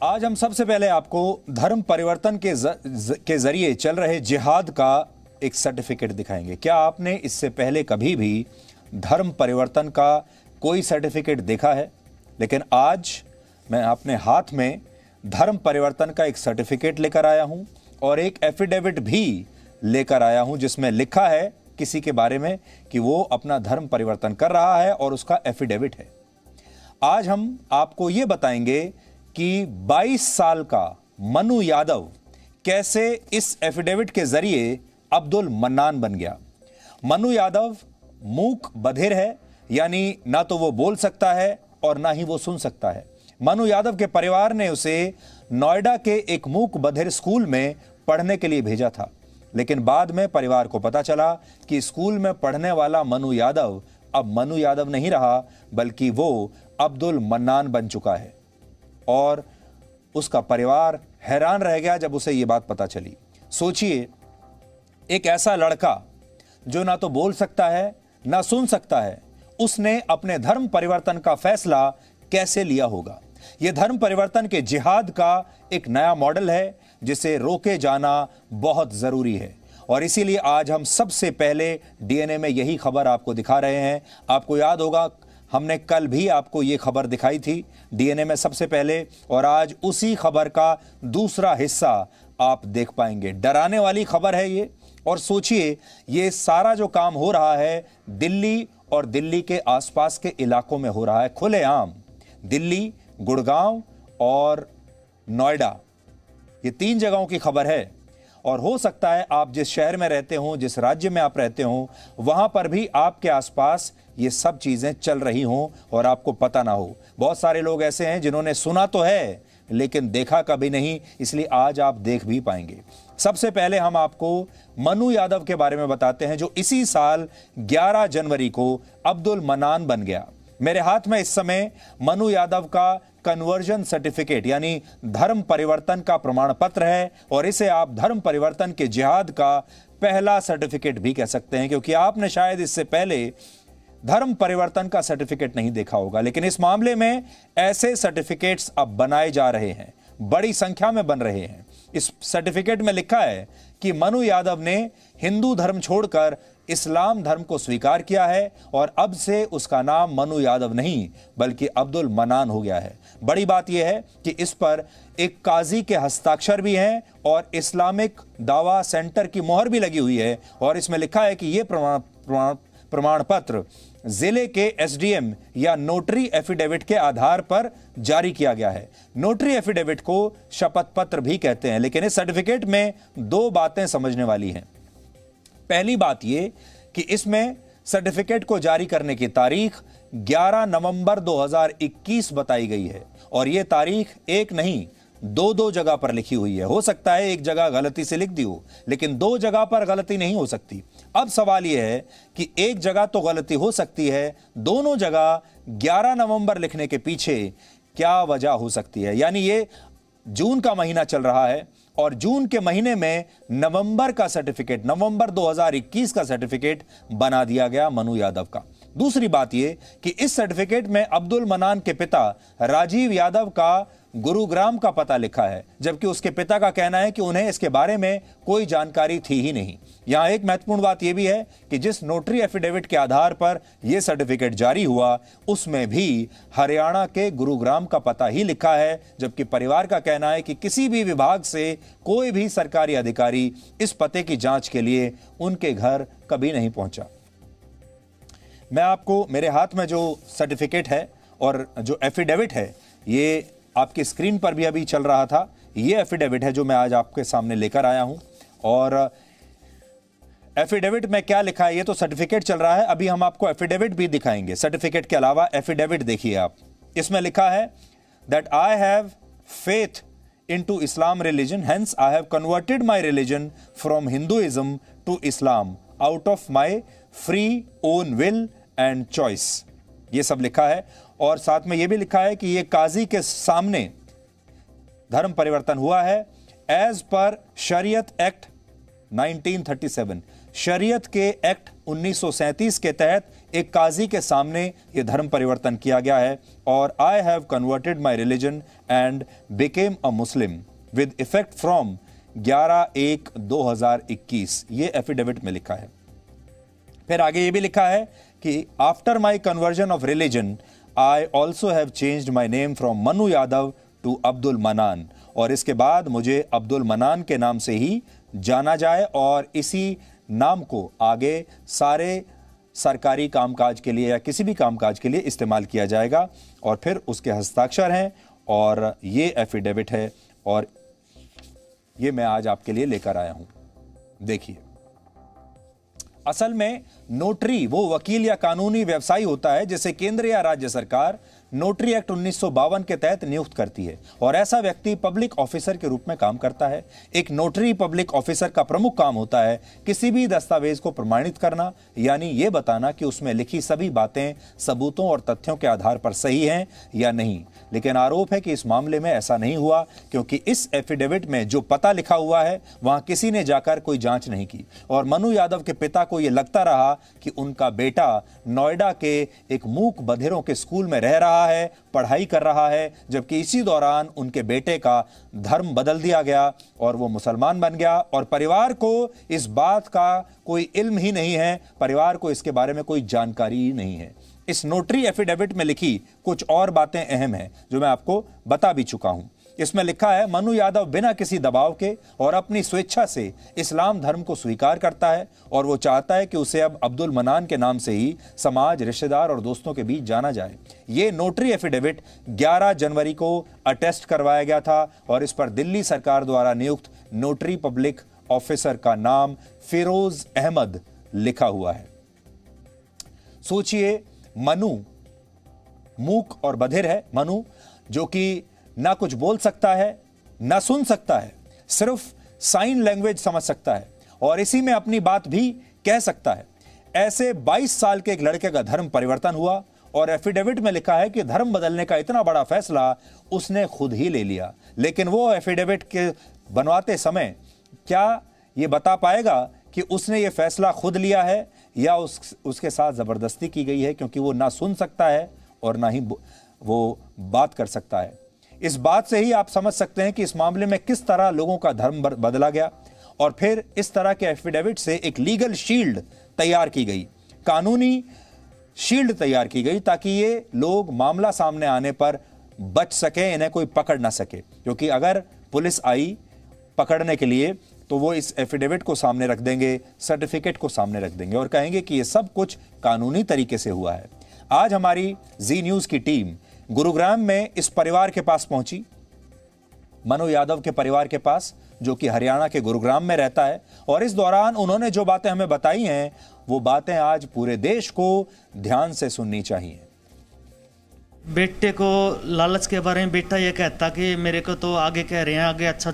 आज हम सबसे पहले आपको धर्म परिवर्तन के जरिए चल रहे जिहाद का एक सर्टिफिकेट दिखाएंगे। क्या आपने इससे पहले कभी भी धर्म परिवर्तन का कोई सर्टिफिकेट देखा है? लेकिन आज मैं अपने हाथ में धर्म परिवर्तन का एक सर्टिफिकेट लेकर आया हूं और एक एफिडेविट भी लेकर आया हूं जिसमें लिखा है किसी के बारे में कि वो अपना धर्म परिवर्तन कर रहा है और उसका एफिडेविट है। आज हम आपको ये बताएंगे कि 22 साल का मनु यादव कैसे इस एफिडेविट के जरिए अब्दुल मन्नान बन गया। मनु यादव मूक बधिर है, यानी ना तो वो बोल सकता है और ना ही वो सुन सकता है। मनु यादव के परिवार ने उसे नोएडा के एक मूक बधिर स्कूल में पढ़ने के लिए भेजा था, लेकिन बाद में परिवार को पता चला कि स्कूल में पढ़ने वाला मनु यादव अब मनु यादव नहीं रहा, बल्कि वो अब्दुल मन्नान बन चुका है। और उसका परिवार हैरान रह गया जब उसे यह बात पता चली। सोचिए, एक ऐसा लड़का जो ना तो बोल सकता है ना सुन सकता है, उसने अपने धर्म परिवर्तन का फैसला कैसे लिया होगा। यह धर्म परिवर्तन के जिहाद का एक नया मॉडल है जिसे रोके जाना बहुत जरूरी है। और इसीलिए आज हम सबसे पहले डीएनए में यही खबर आपको दिखा रहे हैं। आपको याद होगा हमने कल भी आपको यह खबर दिखाई थी डीएनए में सबसे पहले, और आज उसी खबर का दूसरा हिस्सा आप देख पाएंगे। डराने वाली खबर है ये। और सोचिए, ये सारा जो काम हो रहा है दिल्ली और दिल्ली के आसपास के इलाकों में हो रहा है, खुलेआम। दिल्ली, गुड़गांव और नोएडा, ये 3 जगहों की खबर है। और हो सकता है आप जिस शहर में रहते हो, जिस राज्य में आप रहते हो, वहां पर भी आपके आसपास ये सब चीजें चल रही हों और आपको पता ना हो। बहुत सारे लोग ऐसे हैं जिन्होंने सुना तो है लेकिन देखा कभी नहीं, इसलिए आज आप देख भी पाएंगे। सबसे पहले हम आपको मनु यादव के बारे में बताते हैं जो इसी साल 11 जनवरी को अब्दुल मन्नान बन गया। मेरे हाथ में इस समय मनु यादव का कन्वर्जन सर्टिफिकेट यानी धर्म परिवर्तन का प्रमाण पत्र है, और इसे आप धर्म परिवर्तन के जिहाद का पहला सर्टिफिकेट भी कह सकते हैं, क्योंकि आपने शायद इससे पहले धर्म परिवर्तन का सर्टिफिकेट नहीं देखा होगा। लेकिन इस मामले में ऐसे सर्टिफिकेट्स अब बनाए जा रहे हैं, बड़ी संख्या में बन रहे हैं। इस सर्टिफिकेट में लिखा है कि मनु यादव ने हिंदू धर्म छोड़कर इस्लाम धर्म को स्वीकार किया है और अब से उसका नाम मनु यादव नहीं बल्कि अब्दुल मन्नान हो गया है। बड़ी बात यह है कि इस पर एक काजी के हस्ताक्षर भी हैं और इस्लामिक दावा सेंटर की मोहर भी लगी हुई है, और इसमें लिखा है कि यह प्रमाण पत्र जिले के एसडीएम या नोटरी एफिडेविट के आधार पर जारी किया गया है। नोटरी एफिडेविट को शपथ पत्र भी कहते हैं, लेकिन इस सर्टिफिकेट में 2 बातें समझने वाली हैं। पहली बात यह कि इसमें सर्टिफिकेट को जारी करने की तारीख 11 नवंबर 2021 बताई गई है, और यह तारीख एक नहीं 2 जगह पर लिखी हुई है। हो सकता है एक जगह गलती से लिख दी हो, लेकिन 2 जगह पर गलती नहीं हो सकती। अब सवाल यह है कि एक जगह तो गलती हो सकती है, दोनों जगह 11 नवंबर लिखने के पीछे क्या वजह हो सकती है। यानी ये जून का महीना चल रहा है और जून के महीने में नवंबर का सर्टिफिकेट, नवंबर 2021 का सर्टिफिकेट बना दिया गया मनु यादव का। दूसरी बात यह कि इस सर्टिफिकेट में अब्दुल मन्नान के पिता राजीव यादव का गुरुग्राम का पता लिखा है, जबकि उसके पिता का कहना है कि उन्हें इसके बारे में कोई जानकारी थी ही नहीं। यहां एक महत्वपूर्ण बात यह भी है कि जिस नोटरी एफिडेविट के आधार पर यह सर्टिफिकेट जारी हुआ उसमें भी हरियाणा के गुरुग्राम का पता ही लिखा है, जबकि परिवार का कहना है कि किसी भी विभाग से कोई भी सरकारी अधिकारी इस पते की जांच के लिए उनके घर कभी नहीं पहुंचा। मैं आपको, मेरे हाथ में जो सर्टिफिकेट है और जो एफिडेविट है, ये आपकी स्क्रीन पर भी अभी चल रहा था, ये एफिडेविट है जो मैं आज आपके सामने लेकर आया हूं। और एफिडेविट में क्या लिखा है, ये तो सर्टिफिकेट चल रहा है, अभी हम आपको एफिडेविट भी दिखाएंगे। सर्टिफिकेट के अलावा एफिडेविट देखिए आप। इसमें लिखा है that I have faith into Islam religion, hence I have converted my religion from Hinduism to Islam out of my free own will and choice. ये सब लिखा है, और साथ में यह भी लिखा है कि यह काजी के सामने धर्म परिवर्तन हुआ है एज पर शरीयत एक्ट 1937। शरीयत के एक्ट 1937 के तहत एक काजी के सामने ये धर्म परिवर्तन किया गया है और आई have converted my religion and became a Muslim with effect from 11/1/2021, ये एफिडेविट में लिखा है। फिर आगे ये भी लिखा है कि after my conversion of religion I also have changed my name from Manu Yadav to Abdul Manan, और इसके बाद मुझे अब्दुल मनान के नाम से ही जाना जाए और इसी नाम को आगे सारे सरकारी कामकाज के लिए या किसी भी कामकाज के लिए इस्तेमाल किया जाएगा। और फिर उसके हस्ताक्षर हैं और ये एफिडेविट है और ये मैं आज आपके लिए लेकर आया हूं। देखिए, असल में नोटरी वो वकील या कानूनी व्यवसायी होता है जिसे केंद्र या राज्य सरकार नोटरी एक्ट 1952 के तहत नियुक्त करती है और ऐसा व्यक्ति पब्लिक ऑफिसर के रूप में काम करता है। एक नोटरी पब्लिक ऑफिसर का प्रमुख काम होता है किसी भी दस्तावेज को प्रमाणित करना, यानी यह बताना कि उसमें लिखी सभी बातें सबूतों और तथ्यों के आधार पर सही हैं या नहीं। लेकिन आरोप है कि इस मामले में ऐसा नहीं हुआ, क्योंकि इस एफिडेविट में जो पता लिखा हुआ है वहां किसी ने जाकर कोई जांच नहीं की और मनु यादव के पिता को यह लगता रहा कि उनका बेटा नोएडा के एक मूक बधिरों के स्कूल में रह रहा है, पढ़ाई कर रहा है, जबकि इसी दौरान उनके बेटे का धर्म बदल दिया गया और वो मुसलमान बन गया और परिवार को इस बात का कोई इल्म ही नहीं है, परिवार को इसके बारे में कोई जानकारी ही नहीं है। इस नोटरी एफिडेविट में लिखी कुछ और बातें अहम हैं जो मैं आपको बता भी चुका हूं। इसमें लिखा है मनु यादव बिना किसी दबाव के और अपनी स्वेच्छा से इस्लाम धर्म को स्वीकार करता है और वो चाहता है कि उसे अब अब्दुल मनान के नाम से ही समाज, रिश्तेदार और दोस्तों के बीच जाना जाए। ये नोटरी एफिडेविट 11 जनवरी को अटेस्ट करवाया गया था और इस पर दिल्ली सरकार द्वारा नियुक्त नोटरी पब्लिक ऑफिसर का नाम फिरोज अहमद लिखा हुआ है। सोचिए, मनु मूक और बधिर है। मनु जो कि ना कुछ बोल सकता है ना सुन सकता है, सिर्फ साइन लैंग्वेज समझ सकता है और इसी में अपनी बात भी कह सकता है। ऐसे 22 साल के एक लड़के का धर्म परिवर्तन हुआ और एफिडेविट में लिखा है कि धर्म बदलने का इतना बड़ा फैसला उसने खुद ही ले लिया। लेकिन वो एफिडेविट के बनवाते समय क्या ये बता पाएगा कि उसने ये फैसला खुद लिया है या उसके साथ जबरदस्ती की गई है, क्योंकि वो ना सुन सकता है और ना ही वो बात कर सकता है। इस बात से ही आप समझ सकते हैं कि इस मामले में किस तरह लोगों का धर्म बदला गया और फिर इस तरह के एफिडेविट से एक लीगल शील्ड तैयार की गई, कानूनी शील्ड तैयार की गई, ताकि ये लोग मामला सामने आने पर बच सके, इन्हें कोई पकड़ ना सके। क्योंकि अगर पुलिस आई पकड़ने के लिए तो वो इस एफिडेविट को सामने रख देंगे, सर्टिफिकेट को सामने रख देंगे और कहेंगे कि ये सब कुछ कानूनी तरीके से हुआ है। आज हमारी जी न्यूज की टीम गुरुग्राम में इस परिवार के पास पहुंची, मनु यादव के परिवार के पास, जो कि हरियाणा के गुरुग्राम में रहता है, और इस दौरान उन्होंने जो बातें हमें बताई हैं वो बातें आज पूरे देश को ध्यान से सुननी चाहिए। बेटे को लालच के बारे में बेटा ये कहता कि मेरे को तो आगे कह रहे हैं आगे अच्छा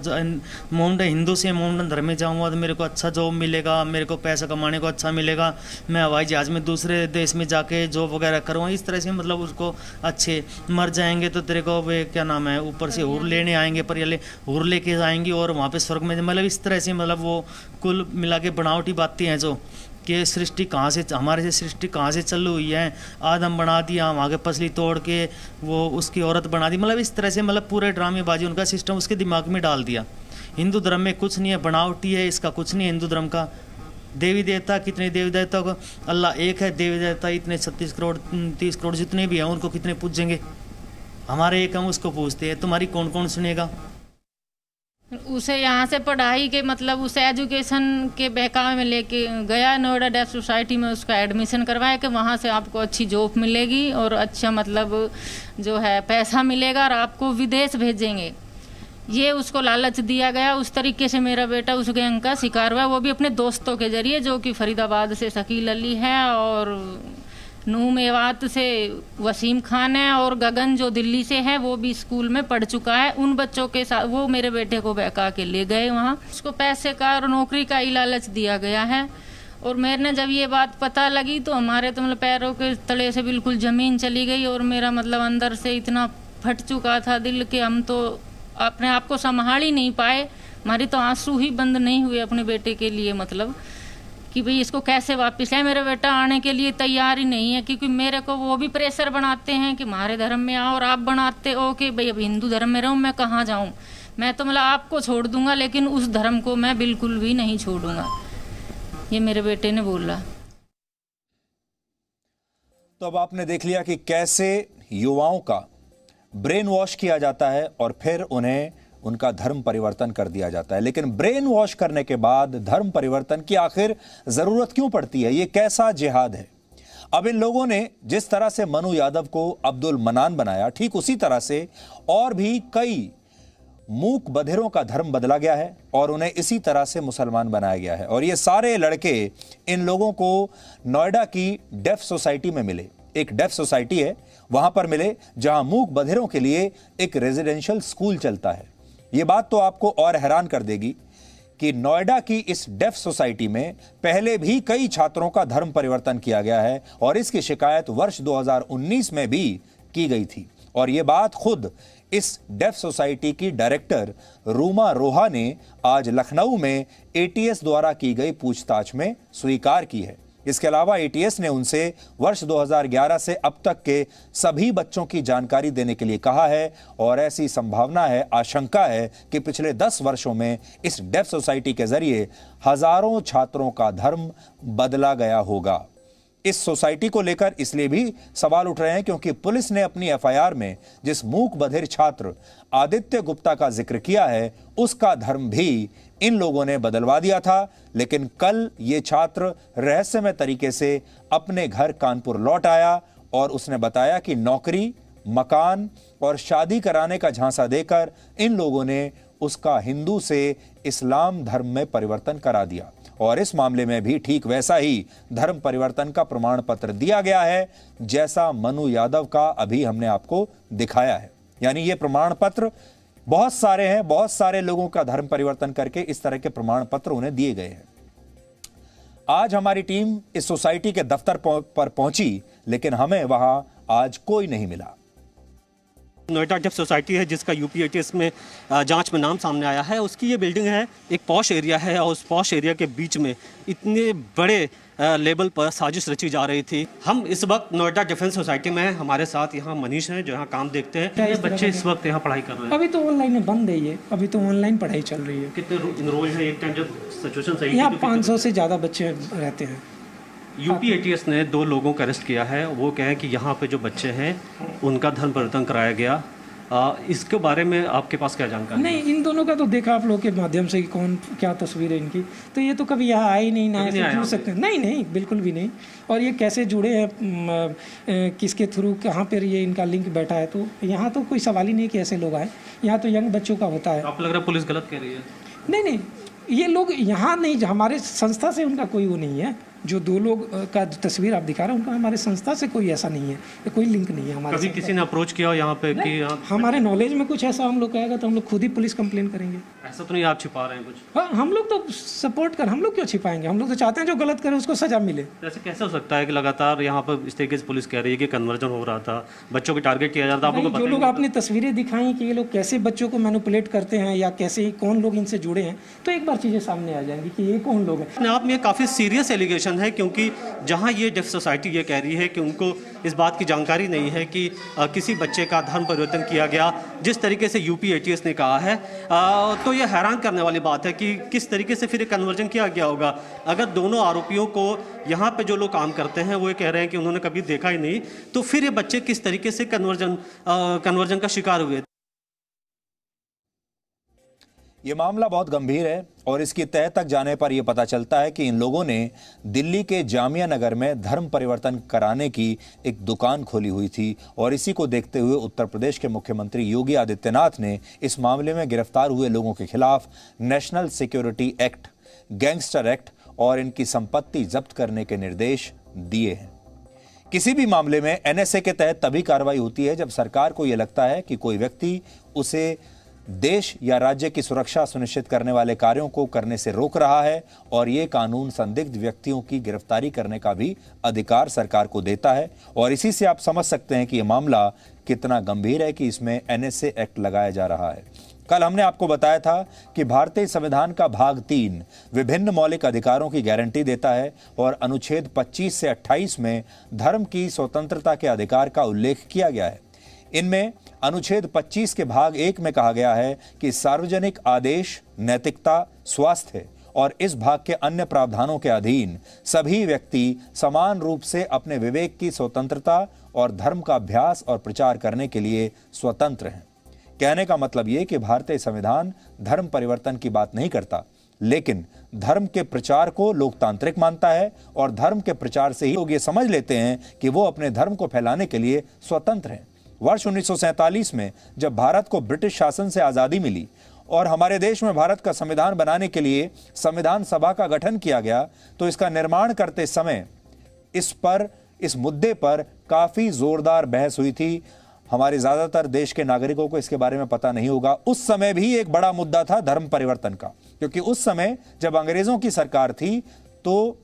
मोमडन हिंदू से मोमडन धर्म में जाऊंगा तो मेरे को अच्छा जॉब मिलेगा, मेरे को पैसा कमाने को अच्छा मिलेगा, मैं हवाई जहाज में दूसरे देश में जाके जॉब वगैरह करूँगा। इस तरह से मतलब उसको अच्छे मर जाएंगे तो तेरे को वे क्या नाम है ऊपर से हुर लेने आएंगे, पर ये हुर लेके आएंगी और वहाँ पर स्वर्ग में, मतलब इस तरह से मतलब वो कुल मिला के बनावटी बातें हैं जो कि सृष्टि कहाँ से हमारे से सृष्टि कहाँ से चालू हुई है, आदम बना दिया, हम आगे पसली तोड़ के वो उसकी औरत बना दी, मतलब इस तरह से मतलब पूरे ड्रामेबाजी उनका सिस्टम उसके दिमाग में डाल दिया। हिंदू धर्म में कुछ नहीं है, बनावटी है, इसका कुछ नहीं है हिंदू धर्म का। देवी देवता कितने देवी देवता को, अल्लाह एक है, देवी देवता इतने 36 करोड़ 30 करोड़ जितने भी हैं उनको कितने पूजेंगे, हमारे एक हम उसको पूछते हैं, तुम्हारी कौन कौन सुनेगा। उसे यहाँ से पढ़ाई के मतलब उसे एजुकेशन के बहकावे में लेके गया, नोएडा डेफ सोसाइटी में उसका एडमिशन करवाया कि वहाँ से आपको अच्छी जॉब मिलेगी और अच्छा मतलब जो है पैसा मिलेगा और आपको विदेश भेजेंगे, ये उसको लालच दिया गया। उस तरीके से मेरा बेटा उस गैंग का शिकार हुआ, वो भी अपने दोस्तों के जरिए, जो कि फरीदाबाद से शकील अली है और नू मेवात से वसीम खान है और गगन जो दिल्ली से है वो भी स्कूल में पढ़ चुका है। उन बच्चों के साथ वो मेरे बेटे को बहका के ले गए वहाँ, उसको पैसे का और नौकरी का ही लालच दिया गया है। और मैंने जब ये बात पता लगी तो हमारे तो मतलब पैरों के तले से बिल्कुल ज़मीन चली गई और मेरा मतलब अंदर से इतना फट चुका था दिल कि हम तो अपने आप को संभाल ही नहीं पाए, हमारी तो आंसू ही बंद नहीं हुए अपने बेटे के लिए, मतलब कि भाई इसको कैसे वापस लाए। मेरा बेटा आने के लिए तैयार ही नहीं है, क्योंकि मेरे को वो भी प्रेशर बनाते हैं कि हमारे धर्म में आओ, और आप बनाते हो कि भाई अब हिंदू धर्म में रहूं, मैं कहाँ जाऊं। मैं तो मतलब आपको छोड़ दूंगा, लेकिन उस धर्म को मैं बिल्कुल भी नहीं छोड़ूंगा, ये मेरे बेटे ने बोला। तो अब आपने देख लिया कि कैसे युवाओं का ब्रेन वॉश किया जाता है और फिर उन्हें उनका धर्म परिवर्तन कर दिया जाता है। लेकिन ब्रेन वॉश करने के बाद धर्म परिवर्तन की आखिर जरूरत क्यों पड़ती है? ये कैसा जिहाद है? अब इन लोगों ने जिस तरह से मनु यादव को अब्दुल मनान बनाया, ठीक उसी तरह से और भी कई मूक बधिरों का धर्म बदला गया है और उन्हें इसी तरह से मुसलमान बनाया गया है। और ये सारे लड़के इन लोगों को नोएडा की डेफ सोसाइटी में मिले। एक डेफ सोसाइटी है, वहां पर मिले जहां मूक बधिरों के लिए एक रेजिडेंशियल स्कूल चलता है। ये बात तो आपको और हैरान कर देगी कि नोएडा की इस डेफ सोसाइटी में पहले भी कई छात्रों का धर्म परिवर्तन किया गया है और इसकी शिकायत वर्ष 2019 में भी की गई थी। और यह बात खुद इस डेफ सोसाइटी की डायरेक्टर रूमा रोहा ने आज लखनऊ में एटीएस द्वारा की गई पूछताछ में स्वीकार की है। इसके अलावा एटीएस ने उनसे वर्ष 2011 से अब तक के सभी बच्चों की जानकारी देने के लिए कहा है और ऐसी संभावना है, आशंका है कि पिछले 10 वर्षों में इस डेफ सोसाइटी के जरिए हजारों छात्रों का धर्म बदला गया होगा। इस सोसाइटी को लेकर इसलिए भी सवाल उठ रहे हैं क्योंकि पुलिस ने अपनी एफआईआर में जिस मूक बधिर छात्र आदित्य गुप्ता का जिक्र किया है, उसका धर्म भी इन लोगों ने बदलवा दिया था। लेकिन कल ये छात्र रहस्यमय तरीके से अपने घर कानपुर लौट आया और उसने बताया कि नौकरी, मकान और शादी कराने का झांसा देकर इन लोगों ने उसका हिंदू से इस्लाम धर्म में परिवर्तन करा दिया। और इस मामले में भी ठीक वैसा ही धर्म परिवर्तन का प्रमाण पत्र दिया गया है जैसा मनु यादव का अभी हमने आपको दिखाया है। यानी ये प्रमाण पत्र बहुत सारे हैं, बहुत सारे लोगों का धर्म परिवर्तन करके इस तरह के प्रमाण पत्र उन्हें दिए गए हैं। आज हमारी टीम इस सोसाइटी के दफ्तर पर पहुंची, लेकिन हमें वहां आज कोई नहीं मिला। नोएडा डेफ सोसाइटी है जिसका यूपी एटीएस में जांच में नाम सामने आया है। उसकी ये बिल्डिंग है, एक पॉश एरिया है और उस पॉश एरिया के बीच में इतने बड़े लेवल पर साजिश रची जा रही थी। हम इस वक्त नोएडा डिफेंस सोसाइटी में हैं। हमारे साथ यहाँ मनीष हैं जो यहाँ काम देखते हैं। ये बच्चे इस वक्त यहाँ पढ़ाई कर रहे हैं? अभी तो ऑनलाइन बंद है, ये अभी तो ऑनलाइन पढ़ाई चल रही है। कितने इनरोल हैं एक टाइम जब सिचुएशन सही? यहाँ 500 से ज़्यादा बच्चे रहते हैं। यूपी एटीएस ने 2 लोगों को अरेस्ट किया है। वो कहें कि यहाँ पे जो बच्चे हैं उनका धर्म परिवर्तन कराया गया। इसके बारे में आपके पास क्या जानकारी? नहीं, इन दोनों का तो देखा आप लोग के माध्यम से कि कौन क्या तस्वीर है इनकी, तो ये तो कभी यहाँ आए ही नहीं, ना ऐसे जुड़ सकते। नहीं, बिल्कुल भी नहीं। और ये कैसे जुड़े हैं, किसके थ्रू, कहाँ पर ये इनका लिंक बैठा है, तो यहाँ तो कोई सवाल ही नहीं कि ऐसे लोग आए। यहाँ तो यंग बच्चों का होता है। आपको लग रहा है पुलिस गलत कह रही है? नहीं, ये लोग यहाँ नहीं, हमारे संस्था से उनका कोई वो नहीं है। जो 2 लोग का तस्वीर आप दिखा रहे हैं उनका हमारे संस्था से कोई ऐसा नहीं है, कोई लिंक नहीं है हमारे। कभी किसी ने अप्रोच किया यहाँ पे कि हमारे नॉलेज में कुछ ऐसा हम लोग कहेगा तो हम लोग खुद ही पुलिस कंप्लेन करेंगे। ऐसा तो नहीं आप छिपा रहे हैं कुछ? हाँ, हम लोग तो सपोर्ट कर, हम लोग क्यों छिपाएंगे? हम लोग तो चाहते हैं जो गलत करे उसको सजा मिले। ऐसे कैसे हो सकता है कि लगातार यहाँ पर इस तरीके से पुलिस कह रही है कि कन्वर्जन हो रहा था, बच्चों को टारगेट किया जाता है? जो लोग आपने तस्वीरें दिखाई कि ये लोग कैसे बच्चों को मैनिपुलेट करते हैं या कैसे कौन लोग इनसे जुड़े हैं, तो एक बार चीज़ें सामने आ जाएंगी कि ये कौन लोग हैं। अपने आप में काफ़ी सीरियस एलिगेशन है क्योंकि जहां ये डेफ सोसाइटी ये कह रही है कि उनको इस बात की जानकारी नहीं है कि किसी बच्चे का धर्म परिवर्तन किया गया जिस तरीके से यूपी एटीएस ने कहा है, तो ये हैरान करने वाली बात है कि किस तरीके से फिर एक कन्वर्जन किया गया होगा। अगर दोनों आरोपियों को यहाँ पे जो लोग काम करते हैं वो ये कह रहे हैं कि उन्होंने कभी देखा ही नहीं, तो फिर ये बच्चे किस तरीके से कन्वर्जन का शिकार हुए? ये मामला बहुत गंभीर है और इसकी तह तक जाने पर यह पता चलता है कि इन लोगों ने दिल्ली के जामिया नगर में धर्म परिवर्तन कराने की एक दुकान खोली हुई थी और इसी को देखते हुए उत्तर प्रदेश के मुख्यमंत्री योगी आदित्यनाथ ने इस मामले में गिरफ्तार हुए लोगों के खिलाफ national security act, gangster act और इनकी संपत्ति जब्त करने के निर्देश दिए हैं। किसी भी मामले में एनएसए के तहत तभी कार्रवाई होती है जब सरकार को यह लगता है कि कोई व्यक्ति उसे देश या राज्य की सुरक्षा सुनिश्चित करने वाले कार्यों को करने से रोक रहा है और ये कानून संदिग्ध व्यक्तियों की गिरफ्तारी करने का भी अधिकार सरकार को देता है। और इसी से आप समझ सकते हैं कि यह मामला कितना गंभीर है कि इसमें एनएसए एक्ट लगाया जा रहा है। कल हमने आपको बताया था कि भारतीय संविधान का भाग 3 विभिन्न मौलिक अधिकारों की गारंटी देता है और अनुच्छेद 25 से 28 में धर्म की स्वतंत्रता के अधिकार का उल्लेख किया गया है। इनमें अनुच्छेद 25 के भाग 1 में कहा गया है कि सार्वजनिक आदेश, नैतिकता, स्वास्थ्य और इस भाग के अन्य प्रावधानों के अधीन सभी व्यक्ति समान रूप से अपने विवेक की स्वतंत्रता और धर्म का अभ्यास और प्रचार करने के लिए स्वतंत्र हैं। कहने का मतलब यह कि भारतीय संविधान धर्म परिवर्तन की बात नहीं करता, लेकिन धर्म के प्रचार को लोकतांत्रिक मानता है और धर्म के प्रचार से ही लोग ये समझ लेते हैं कि वो अपने धर्म को फैलाने के लिए स्वतंत्र हैं। वर्ष 1947 में जब भारत को ब्रिटिश शासन से आजादी मिली और हमारे देश में भारत का संविधान बनाने के लिए संविधान सभा का गठन किया गया, तो इसका निर्माण करते समय इस मुद्दे पर काफी जोरदार बहस हुई थी। हमारे ज्यादातर देश के नागरिकों को इसके बारे में पता नहीं होगा। उस समय भी एक बड़ा मुद्दा था धर्म परिवर्तन का, क्योंकि उस समय जब अंग्रेजों की सरकार थी तो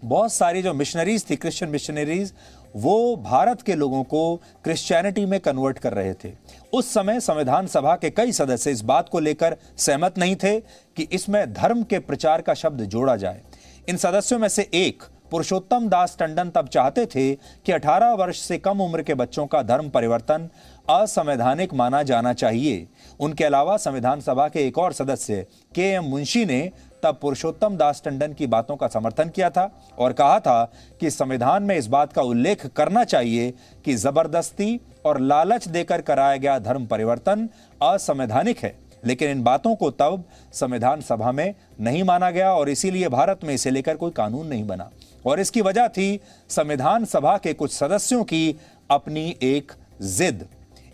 बहुत सारी जो मिशनरीज थी, क्रिश्चियन मिशनरीज, वो भारत के लोगों को क्रिश्चियनिटी में कन्वर्ट कर रहे थे। उस समय संविधान सभा के कई सदस्य इस बात को लेकर सहमत नहीं थे कि इसमें धर्म के प्रचार का शब्द जोड़ा जाए। इन सदस्यों में से एक पुरुषोत्तम दास टंडन तब चाहते थे कि 18 वर्ष से कम उम्र के बच्चों का धर्म परिवर्तन असंवैधानिक माना जाना चाहिए। उनके अलावा संविधान सभा के एक और सदस्य के.एम. मुंशी ने तब पुरुषोत्तम दास टंडन की बातों का समर्थन किया था और कहा था कि संविधान में इस बात का उल्लेख करना चाहिए कि जबरदस्ती और लालच देकर कराया गया धर्म परिवर्तन असंवैधानिक है। लेकिन इन बातों को तब संविधान सभा में नहीं माना गया और इसीलिए भारत में इसे लेकर कोई कानून नहीं बना। और इसकी वजह थी संविधान सभा के कुछ सदस्यों की अपनी एक जिद।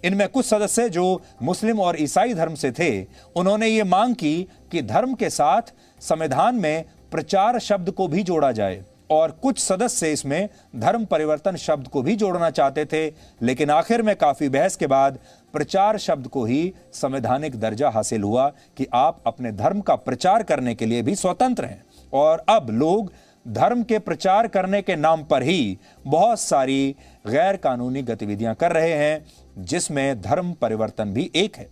इनमें कुछ सदस्य जो मुस्लिम और ईसाई धर्म से थे, उन्होंने ये मांग की कि धर्म के साथ संविधान में प्रचार शब्द को भी जोड़ा जाए और कुछ सदस्य इसमें धर्म परिवर्तन शब्द को भी जोड़ना चाहते थे। लेकिन आखिर में काफी बहस के बाद प्रचार शब्द को ही संवैधानिक दर्जा हासिल हुआ कि आप अपने धर्म का प्रचार करने के लिए भी स्वतंत्र हैं। और अब लोग धर्म के प्रचार करने के नाम पर ही बहुत सारी गैर कानूनी गतिविधियां कर रहे हैं, जिसमें धर्म परिवर्तन भी एक है।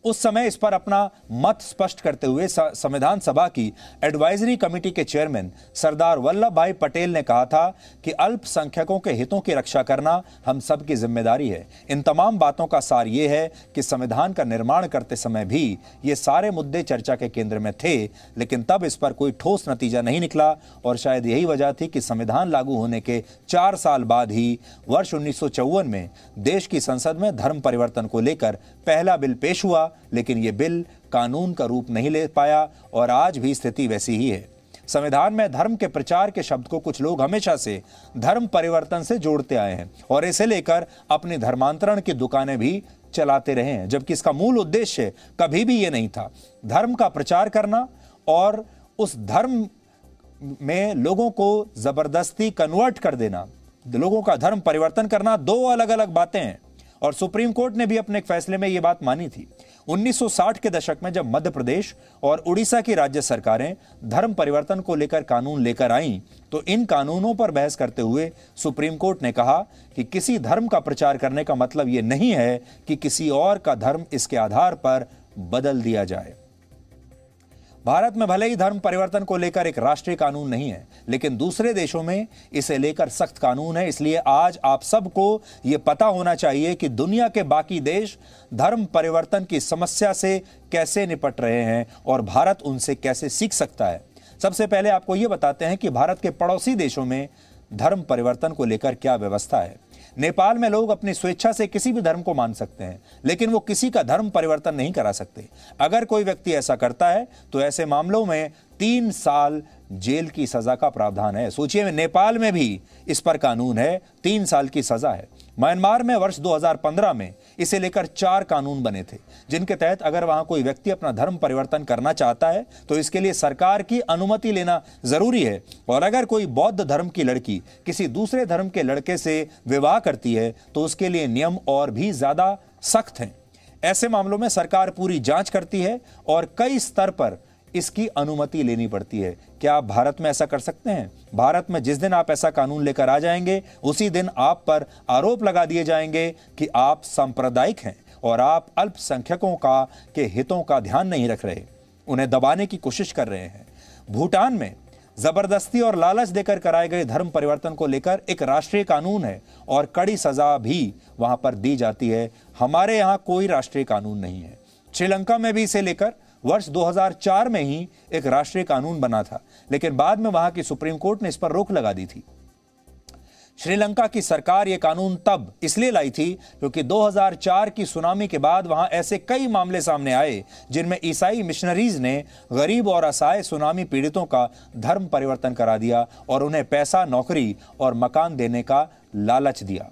उस समय इस पर अपना मत स्पष्ट करते हुए संविधान सभा की एडवाइजरी कमेटी के चेयरमैन सरदार वल्लभ भाई पटेल ने कहा था कि अल्पसंख्यकों के हितों की रक्षा करना हम सब की जिम्मेदारी है। इन तमाम बातों का सार ये है कि संविधान का निर्माण करते समय भी ये सारे मुद्दे चर्चा के केंद्र में थे, लेकिन तब इस पर कोई ठोस नतीजा नहीं निकला और शायद यही वजह थी कि संविधान लागू होने के 4 साल बाद ही वर्ष 1954 में देश की संसद में धर्म परिवर्तन को लेकर पहला बिल पेश हुआ, लेकिन यह बिल कानून का रूप नहीं ले पाया और आज भी स्थिति वैसी ही है। संविधान में धर्म के प्रचार के शब्द को कुछ लोग हमेशा से धर्म परिवर्तन से जोड़ते आए हैं और इसे लेकर अपनी धर्मांतरण की दुकानें भी चलाते रहे हैं, जबकि इसका मूल उद्देश्य कभी भी ये नहीं था। धर्म का प्रचार करना और उस धर्म में लोगों को जबरदस्ती कन्वर्ट कर देना, लोगों का धर्म परिवर्तन करना, दो अलग अलग बातें हैं। और सुप्रीम कोर्ट ने भी अपने एक फैसले में यह बात मानी थी। 1960 के दशक में जब मध्य प्रदेश और उड़ीसा की राज्य सरकारें धर्म परिवर्तन को लेकर कानून लेकर आईं, तो इन कानूनों पर बहस करते हुए सुप्रीम कोर्ट ने कहा कि किसी धर्म का प्रचार करने का मतलब यह नहीं है कि किसी और का धर्म इसके आधार पर बदल दिया जाए। भारत में भले ही धर्म परिवर्तन को लेकर एक राष्ट्रीय कानून नहीं है, लेकिन दूसरे देशों में इसे लेकर सख्त कानून है। इसलिए आज आप सबको यह पता होना चाहिए कि दुनिया के बाकी देश धर्म परिवर्तन की समस्या से कैसे निपट रहे हैं और भारत उनसे कैसे सीख सकता है। सबसे पहले आपको यह बताते हैं कि भारत के पड़ोसी देशों में धर्म परिवर्तन को लेकर क्या व्यवस्था है। नेपाल में लोग अपनी स्वेच्छा से किसी भी धर्म को मान सकते हैं, लेकिन वो किसी का धर्म परिवर्तन नहीं करा सकते। अगर कोई व्यक्ति ऐसा करता है तो ऐसे मामलों में 3 साल जेल की सजा का प्रावधान है। सोचिए, नेपाल में भी इस पर कानून है, 3 साल की सजा है। म्यांमार में वर्ष 2015 में इसे लेकर 4 कानून बने थे, जिनके तहत अगर वहां कोई व्यक्ति अपना धर्म परिवर्तन करना चाहता है तो इसके लिए सरकार की अनुमति लेना जरूरी है। और अगर कोई बौद्ध धर्म की लड़की किसी दूसरे धर्म के लड़के से विवाह करती है तो उसके लिए नियम और भी ज्यादा सख्त हैं। ऐसे मामलों में सरकार पूरी जांच करती है और कई स्तर पर इसकी अनुमति लेनी पड़ती है। क्या आप भारत में ऐसा कर सकते हैं? भारत में जिस दिन आप ऐसा कानून लेकर आ जाएंगे, उसी दिन आप पर आरोप लगा दिए जाएंगे कि आप सांप्रदायिक हैं और आप अल्पसंख्यकों के हितों का ध्यान नहीं रख रहे, उन्हें दबाने की कोशिश कर रहे हैं। भूटान में जबरदस्ती और लालच देकर कराए गए धर्म परिवर्तन को लेकर एक राष्ट्रीय कानून है और कड़ी सजा भी वहां पर दी जाती है। हमारे यहां कोई राष्ट्रीय कानून नहीं है। श्रीलंका में भी इसे लेकर वर्ष 2004 में ही एक राष्ट्रीय कानून बना था, लेकिन बाद में वहां की सुप्रीम कोर्ट ने इस पर रोक लगा दी थी। श्रीलंका की सरकार यह कानून तब इसलिए लाई थी क्योंकि 2004 की सुनामी के बाद वहां ऐसे कई मामले सामने आए जिनमें ईसाई मिशनरीज ने गरीब और असहाय सुनामी पीड़ितों का धर्म परिवर्तन करा दिया और उन्हें पैसा, नौकरी और मकान देने का लालच दिया।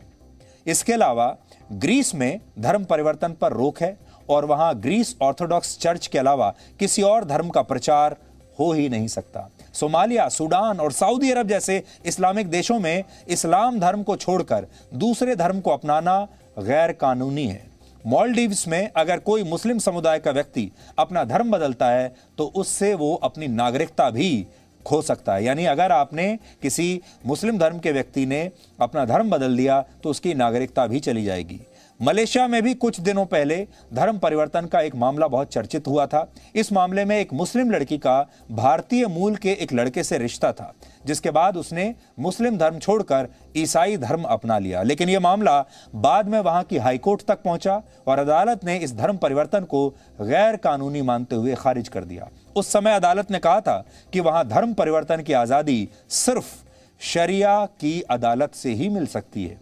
इसके अलावा ग्रीस में धर्म परिवर्तन पर रोक है और वहां ग्रीस ऑर्थोडॉक्स चर्च के अलावा किसी और धर्म का प्रचार हो ही नहीं सकता। सोमालिया, सूडान और सऊदी अरब जैसे इस्लामिक देशों में इस्लाम धर्म को छोड़कर दूसरे धर्म को अपनाना गैर कानूनी है। मालदीव्स में अगर कोई मुस्लिम समुदाय का व्यक्ति अपना धर्म बदलता है तो उससे वो अपनी नागरिकता भी खो सकता है। यानी अगर आपने किसी मुस्लिम धर्म के व्यक्ति ने अपना धर्म बदल दिया तो उसकी नागरिकता भी चली जाएगी। मलेशिया में भी कुछ दिनों पहले धर्म परिवर्तन का एक मामला बहुत चर्चित हुआ था। इस मामले में एक मुस्लिम लड़की का भारतीय मूल के एक लड़के से रिश्ता था, जिसके बाद उसने मुस्लिम धर्म छोड़कर ईसाई धर्म अपना लिया। लेकिन यह मामला बाद में वहां की हाईकोर्ट तक पहुंचा और अदालत ने इस धर्म परिवर्तन को गैर कानूनी मानते हुए खारिज कर दिया। उस समय अदालत ने कहा था कि वहां धर्म परिवर्तन की आजादी सिर्फ शरिया की अदालत से ही मिल सकती है।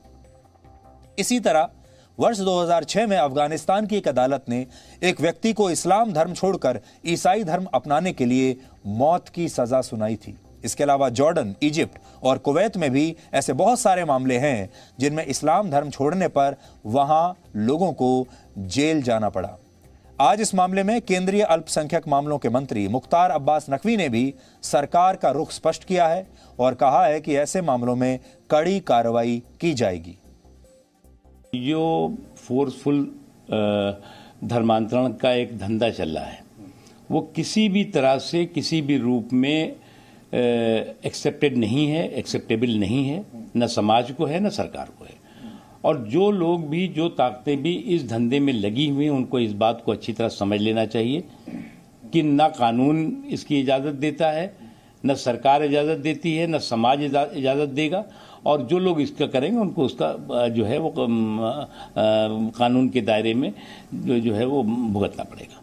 इसी तरह वर्ष 2006 में अफगानिस्तान की एक अदालत ने एक व्यक्ति को इस्लाम धर्म छोड़कर ईसाई धर्म अपनाने के लिए मौत की सजा सुनाई थी। इसके अलावा जॉर्डन, इजिप्ट और कुवैत में भी ऐसे बहुत सारे मामले हैं जिनमें इस्लाम धर्म छोड़ने पर वहां लोगों को जेल जाना पड़ा। आज इस मामले में केंद्रीय अल्पसंख्यक मामलों के मंत्री मुख्तार अब्बास नकवी ने भी सरकार का रुख स्पष्ट किया है और कहा है कि ऐसे मामलों में कड़ी कार्रवाई की जाएगी। जो फोर्सफुल धर्मांतरण का एक धंधा चल रहा है वो किसी भी तरह से किसी भी रूप में एक्सेप्टेड नहीं है, एक्सेप्टेबल नहीं है, न समाज को है न सरकार को है। और जो लोग भी, जो ताकतें भी इस धंधे में लगी हुई हैं उनको इस बात को अच्छी तरह समझ लेना चाहिए कि न कानून इसकी इजाज़त देता है, न सरकार इजाज़त देती है, न समाज इजाज़त देगा। और जो लोग इसका करेंगे उनको उसका जो है वो कानून के दायरे में जो है वो भुगतना पड़ेगा।